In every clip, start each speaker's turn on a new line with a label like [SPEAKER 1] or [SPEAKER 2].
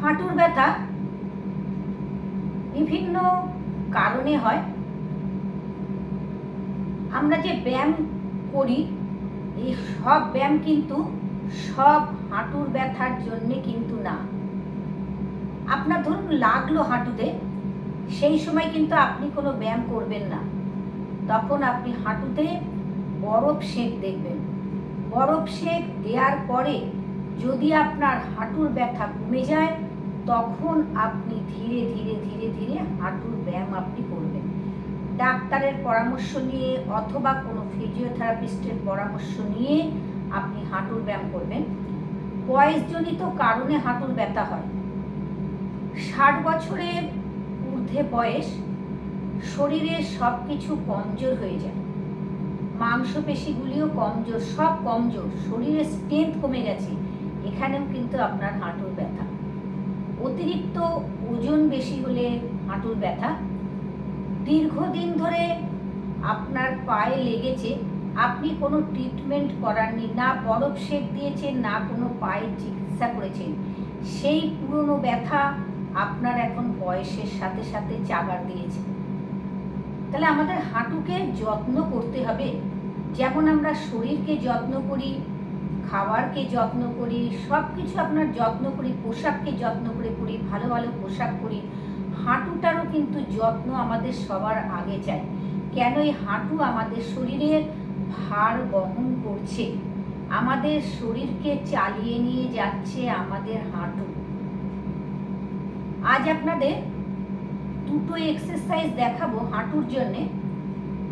[SPEAKER 1] হাঁটুর ব্যথা বিভিন্ন কারণে হয়। আমরা যে ব্যায়াম করি এই সব ব্যায়াম কিন্তু সব হাঁটুর ব্যথার জন্যে কিন্তু না। আপনার ধরুন লাগলো হাঁটুতে, সেই সময় কিন্তু আপনি কোনো ব্যায়াম করবেন না। তখন আপনি হাঁটুতে বরফ সেঁক দেখবেন। বরফ সেঁক দেওয়ার পরে যদি আপনার হাঁটুর ব্যথা কমে যায়, তখন আপনি ধীরে ধীরে ধীরে ধীরে হাঁটুর ব্যায়াম আপনি করবেন। ডাক্তারের পরামর্শ নিয়ে অথবা কোনো ফিজিওথেরাপিস্টের পরামর্শ নিয়ে আপনি হাঁটুর ব্যায়াম করবেন। বয়সজনিত কারণে হাঁটুর ব্যথা হয়। 60 বছরের ঊর্ধ্বে বয়স, শরীরের সব কিছু কমজোর হয়ে যায়, মাংসপেশিগুলিও কমজোর, সব কমজোর, শরীরের স্ট্রেংথ কমে গেছে, এখানেও কিন্তু আপনার হাঁটুর ব্যথা। অতিরিক্ত ওজন বেশি হলে হাঁটুর ব্যথা। দীর্ঘদিন ধরে আপনার পায়ে লেগেছে, আপনি কোনো ট্রিটমেন্ট করাননি, না বরফ সেঁক দিয়েছেন, না কোনো পায়ের চিকিৎসা করেছেন, সেই পুরনো ব্যথা আপনার এখন বয়সের সাথে সাথে চাগার দিয়েছে। তাহলে আমাদের হাঁটুকে যত্ন করতে হবে। যেমন আমরা শরীরকে যত্ন করি, খাবারকে যত্ন করি, সব কিছু আপনার যত্ন করি, পোশাককে যত্ন করে পরি, ভালো ভালো পোশাক পরি, হাঁটুটারও কিন্তু যত্ন আমাদের সবার আগে চাই। কেন? এই হাঁটু আমাদের শরীরের ভার বহন করছে, আমাদের শরীরকে চালিয়ে নিয়ে যাচ্ছে আমাদের হাঁটু। আজ আপনাদের দুটো এক্সারসাইজ দেখাবো হাঁটুর জন্যে।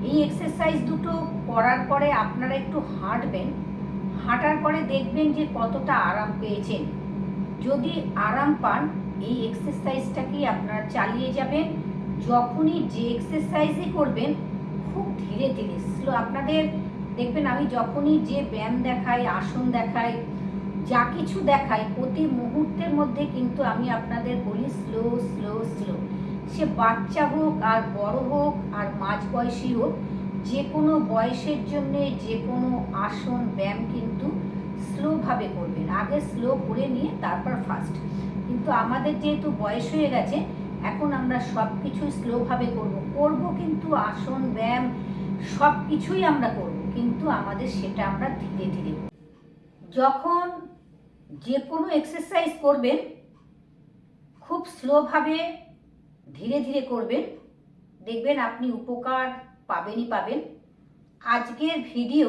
[SPEAKER 1] এই এক্সারসাইজ দুটো করার পরে আপনারা একটু হাঁটবেন। হাঁটার পরে দেখবেন যে কতটা আরাম পেয়েছেন। যদি আরাম পান, এই এক্সারসাইজটাকেই আপনারা চালিয়ে যাবেন। যখনই যে এক্সারসাইজই করবেন খুব ধীরে ধীরে স্লো, আপনাদের দেখবেন আমি যখনই যে ব্যায়াম দেখাই, আসন দেখাই, যা কিছু দেখাই, প্রতি মুহূর্তের মধ্যে কিন্তু আমি আপনাদের বলি স্লো স্লো স্লো। সে বাচ্চা হোক আর বড় হোক আর মাঝ বয়সী হোক, যে কোনো বয়সের জন্যে যে কোনো আসন ব্যায়াম কিন্তু স্লোভাবে করবেন। আগে স্লো করে নিয়ে তারপর ফাস্ট। কিন্তু আমাদের যেহেতু বয়স হয়ে গেছে, এখন আমরা সব কিছুই স্লোভাবে করব কিন্তু আসন ব্যায়াম সব কিছুই আমরা করব, কিন্তু আমাদের সেটা আমরা ধীরে ধীরে। যখন যে কোনো এক্সারসাইজ করবেন খুব স্লোভাবে ধীরে ধীরে করবেন, দেখবেন আপনি উপকার পাবেনই পাবেন। আজকের ভিডিও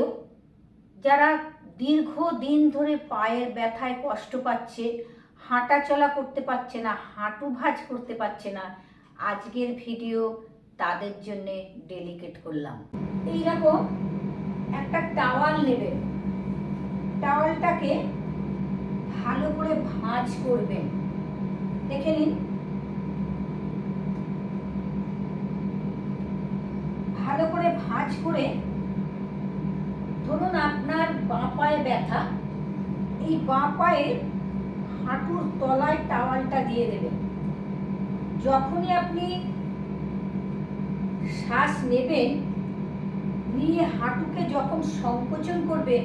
[SPEAKER 1] যারা দীর্ঘদিন ধরে পায়ের ব্যথায় কষ্ট পাচ্ছে, হাঁটা চলা করতে পারছে না, হাঁটু ভাঁজ করতে পারছে না, আজকের ভিডিও তাদের জন্য ডেডিকেট করলাম। এইরকম একটা টাওয়াল নেবেন, টাওয়ালটাকে ভালো করে ভাঁজ করবেন। দেখে নিন, ভালো করে ভাঁজ করে, ধরুন আপনার বাঁ পায়ে ব্যথা, এই বাঁ পায়ের হাঁটুর তলায় টাওয়ালটা দিয়ে দেবেন। যখনই আপনি শ্বাস নেবেন, নিয়ে হাঁটুকে যখন সংকোচন করবেন,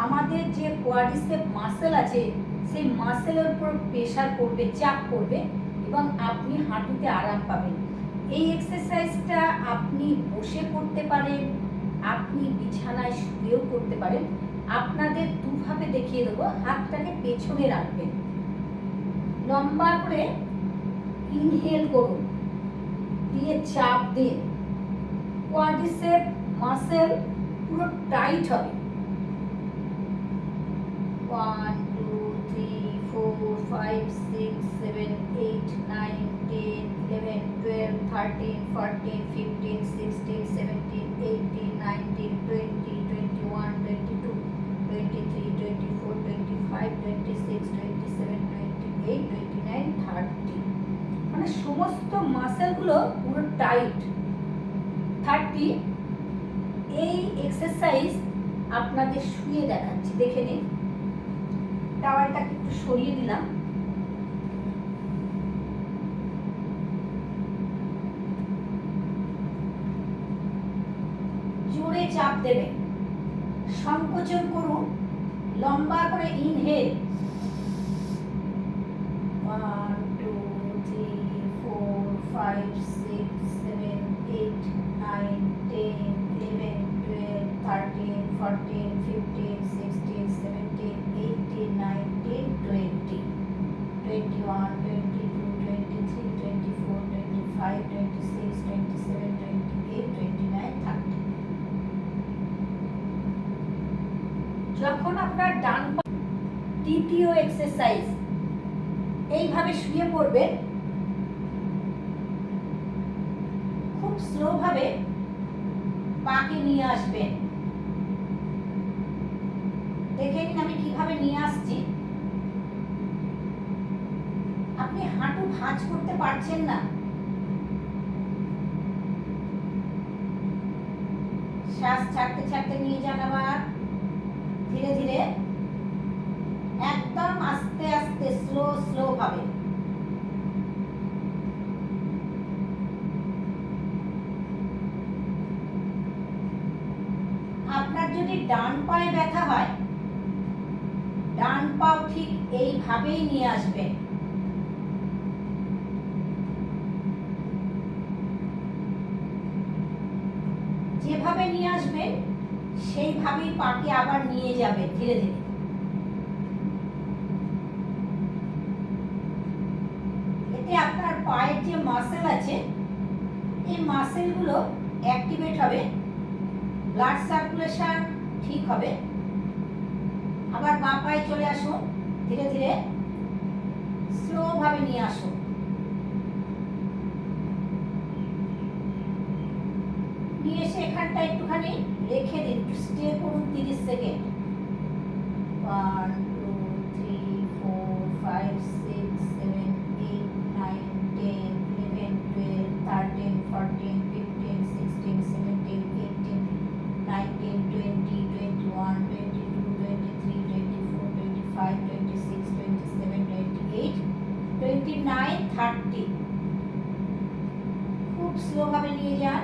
[SPEAKER 1] আমাদের যে কোয়াড্রিসেপ মাসেল আছে সেই মাসেলের উপর প্রেসার পড়বে, চাপ পড়বে এবং আপনি হাঁটুতে আরাম পাবেন। এই এক্সারসাইজটা আপনি বসে করতে পারেন, আপনি বিছানায় শুয়েও করতে পারেন। আপনাদের দুভাবে দেখিয়ে দেবো। হাতটাকে পেছনে রাখবেন, লম্বা করে ইনহেল করুন, দিয়ে চাপ দিন, কোয়াড্রিসেপ মাসেল পুরো টাইট হবে। 1 2 3 4 5 6 7 8 9 10 11 12 13 14 15 16 17 18 19 20 21 22 23 24 25 26 27 28 29 30, মানে সমস্ত মাসেলগুলো পুরো টাইট। 30। এই এক্সারসাইজ আপনাদের শুয়ে দেখাচ্ছি, দেখে নিন। টাওয়ালটাকে একটু সরিয়ে দিলাম, জোরে চাপ দেবেন, সংকোচন করুন, লম্বা করে ইনহেল, 5 6 7 8 9 10 11 12 13 14 15 16 17 18 19 20 21 22 23 24 25 26 27 28 29 30 যখন আপনার ডান তৃতীয় এক্সারসাইজ এইভাবে শুয়ে পড়বেন, খুব স্লো ভাবে পাকে নিয়ে আসবেন। দেখে নিন আমি কিভাবে নিয়ে আসছি। আপনি হাঁটু ভাঁজ করতে পারছেন না, শ্বাস ছাড়তে ছাড়তে নিয়ে যান। আবার ধীরে ধীরে, একদম আস্তে আস্তে, স্লো স্লো ভাবে। আপনার যদি ডান পায়ে ব্যথা হয়, ডান পাও ঠিক এইভাবেই নিয়ে আসবেন। যেভাবে নিয়ে আসবেন সেইভাবেই পাকে আবার নিয়ে যাবেন ধীরে ধীরে। এতে আপনার পায়ের যে মাসেল আছে, এই মাসেলগুলো অ্যাক্টিভেট হবে, ব্লাড সার্কুলেশন ঠিক হবে। আবার বাঁ পায়ে চলে আসুন, ধীরে ধীরে স্লো ভাবে নিয়ে আসুন। নিয়ে এসে এখানটা একটুখানি রেখে দিন, স্টে করুন 30 সেকেন্ড। 1 2 3 4 5 6 7 8 9 10 11 12 13 14 15 16 17 18 19 20 21 22 23 24 25 26 27 28 29 30 খুব স্লো ভাবে নিয়ে যান।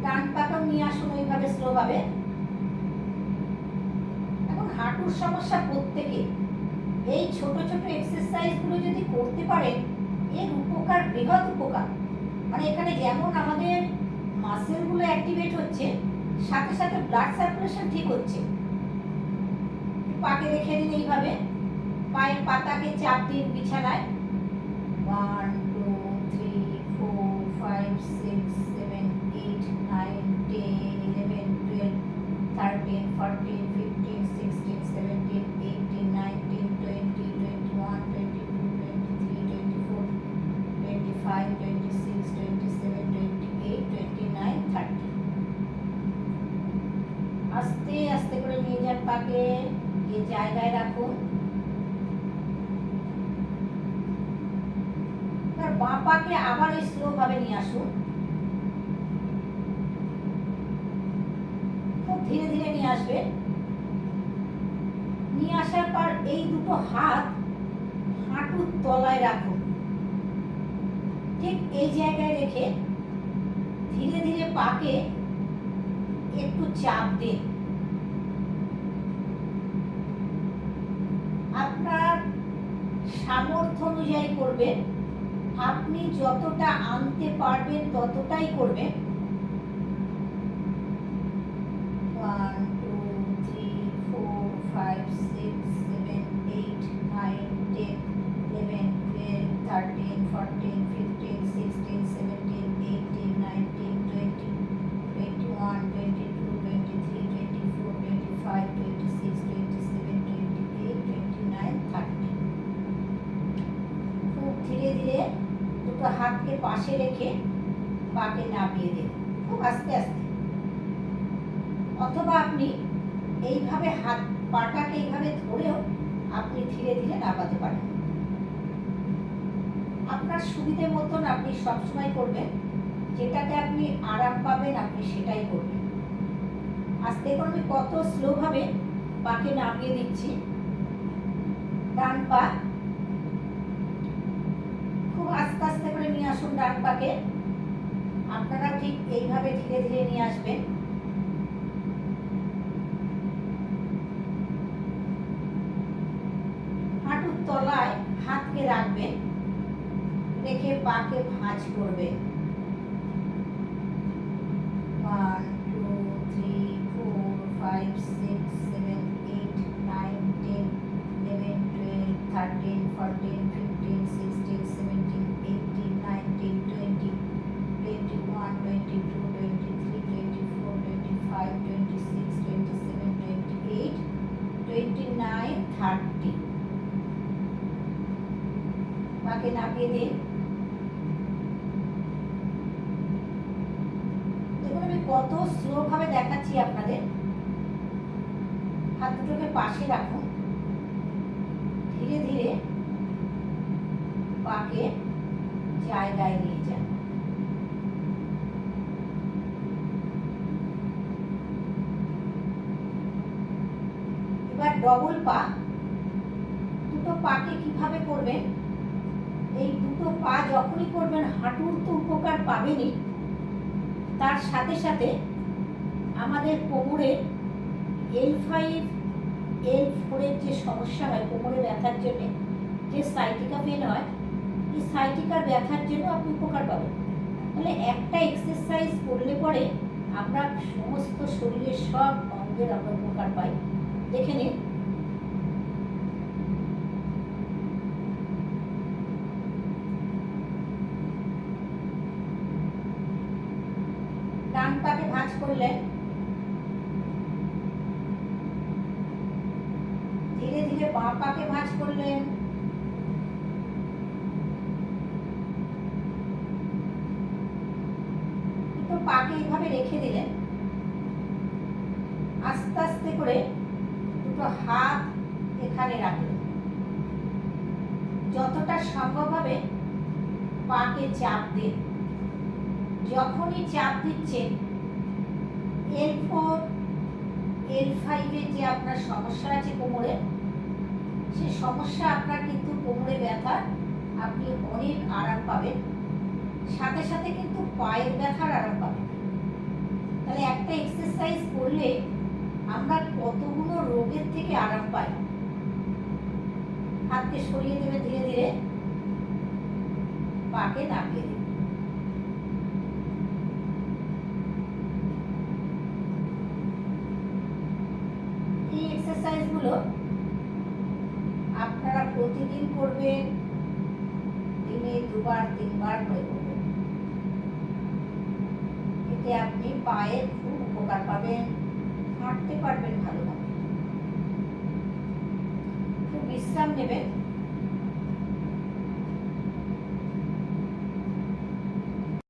[SPEAKER 1] ডান পাটাও নিয়ে আসুন ওইভাবে স্লো ভাবে। এখন হাঁটুর সমস্যা প্রত্যেকে এই ছোট ছোট এক্সারসাইজ গুলো যদি করতে পারেন, এর উপকার বৃহৎ উপকার। মানে এখানে যেমন আমাদের মাসেল গুলো অ্যাক্টিভেট হচ্ছে, সাথে সাথে ব্লাড সার্কুলেশন ঠিক হচ্ছে। পাকে রেখে দিন এইভাবে, পায়ের পাতাকে চাপ দিন বিছানায়। 1 2 3 4 5 6 7 8 9 10 11 12 13 14 15 16 17 18 19 20 21 22 23 24 25 26 27 28 29 30 আস্তে আস্তে করে নিয়ে যান পাকে, গিয়ে জায়গায় রাখুন। বাঁ পাকে আবার এই স্লো ভাবে নিয়ে আসুন, খুব ধীরে ধীরে নিয়ে আসবেন। নিয়ে আসার পর এই দুটো হাত হাঁটুর তলায় রাখুন, ঠিক এই জায়গায় রেখে ধীরে ধীরে পাকে একটু চাপ দিন। আপনার সামর্থ্য অনুযায়ী করবেন, আপনি যতটা আনতে পারবেন ততটাই করবেন। 1 2 3 4 5 6 7 8 9 10 11 12 13 14 15 16 17 18 19 20 21 22 23 24 25 26 27 28 29 30 খুব ধীরে ধীরে দুটো হাতকে পাশে রেখে পাকে নামিয়ে দিন, খুব আস্তে আস্তে। অথবা আপনি এইভাবে হাত পাটাকে এইভাবে ধরেও আপনি ধীরে ধীরে নামাতে পারেন। আপনার সুবিধে মতন আপনি সবসময় করবেন, যেটাতে আপনি আরাম পাবেন আপনি সেটাই করবেন। আস্তে করে আমি কত স্লো ভাবে পাকে নামিয়ে দিচ্ছি। ডান পা খুব আস্তে আস্তে করে নিয়ে আসুন ডান পাকে। আপনারা ঠিক এইভাবে ধীরে ধীরে নিয়ে আসবেন। পাকে ভাঁজ করবেন। 1 2 3 4 5 6 7 8 9 10 11 12 13 14 15 16 17 18 19 20 21 22 23 24 25 26 27 28 29 30 পাকে নামিয়ে দিন। দেখুন আমি কত স্লো ভাবে দেখাচ্ছি আপনাদের। হাত দুটোকে পাশে রাখুন, ধীরে ধীরে পাকে জায়গায় নিয়ে যান। এবার ডবল পা, দুটো পাকে কিভাবে করবেন, এই দুটো পা যখনই করবেন হাঁটুর তো উপকার পাবেনই, তার সাথে সাথে আমাদের কোমরের L5 L4 এর যে সমস্যা হয় কোমরে ব্যথার জন্য, যে সাইটিকা পেন হয়, এই সাইটিকার ব্যথার জন্য আপনি উপকার পাবেন। তাহলে একটা এক্সারসাইজ করলে পরে আমরা সমস্ত শরীরের সব অঙ্গের আমরা উপকার পাই। দেখে নিন। ডান পাকে ভাঁজ করলেন, ধীরে ধীরে বাঁ পাকে ভাঁজ করলেন, দুটো পাকে এইভাবে রেখে দিলেন। আস্তে আস্তে করে দুটো হাত এখানে রাখলেন, যতটা সম্ভব হবে পাকে চাপ দিন। যখনই চাপ দিচ্ছেন L4 L5 এর যে আপনার সমস্যা আছে কোমরে, সেই সমস্যা আপনার কিন্তু কোমরে ব্যথা আপনি অনেক আরাম পাবেন, সাথে সাথে কিন্তু পায়ের ব্যথার আরাম পাবেন। তাহলে একটা এক্সারসাইজ করলে আমরা কতগুলো রোগের থেকে আরাম পাই। হাতকে সরিয়ে দেবে, ধীরে ধীরে পাকে নামিয়ে দেবে। এই এক্সারসাইজগুলো আপনারা প্রতিদিন করবেন, দিনে 2-3 বার করে করবেন। এতে আপনি পায়ের খুব উপকার পাবেন, হাঁটতে পারবেন ভালোভাবে। একটু বিশ্রাম নেবেন।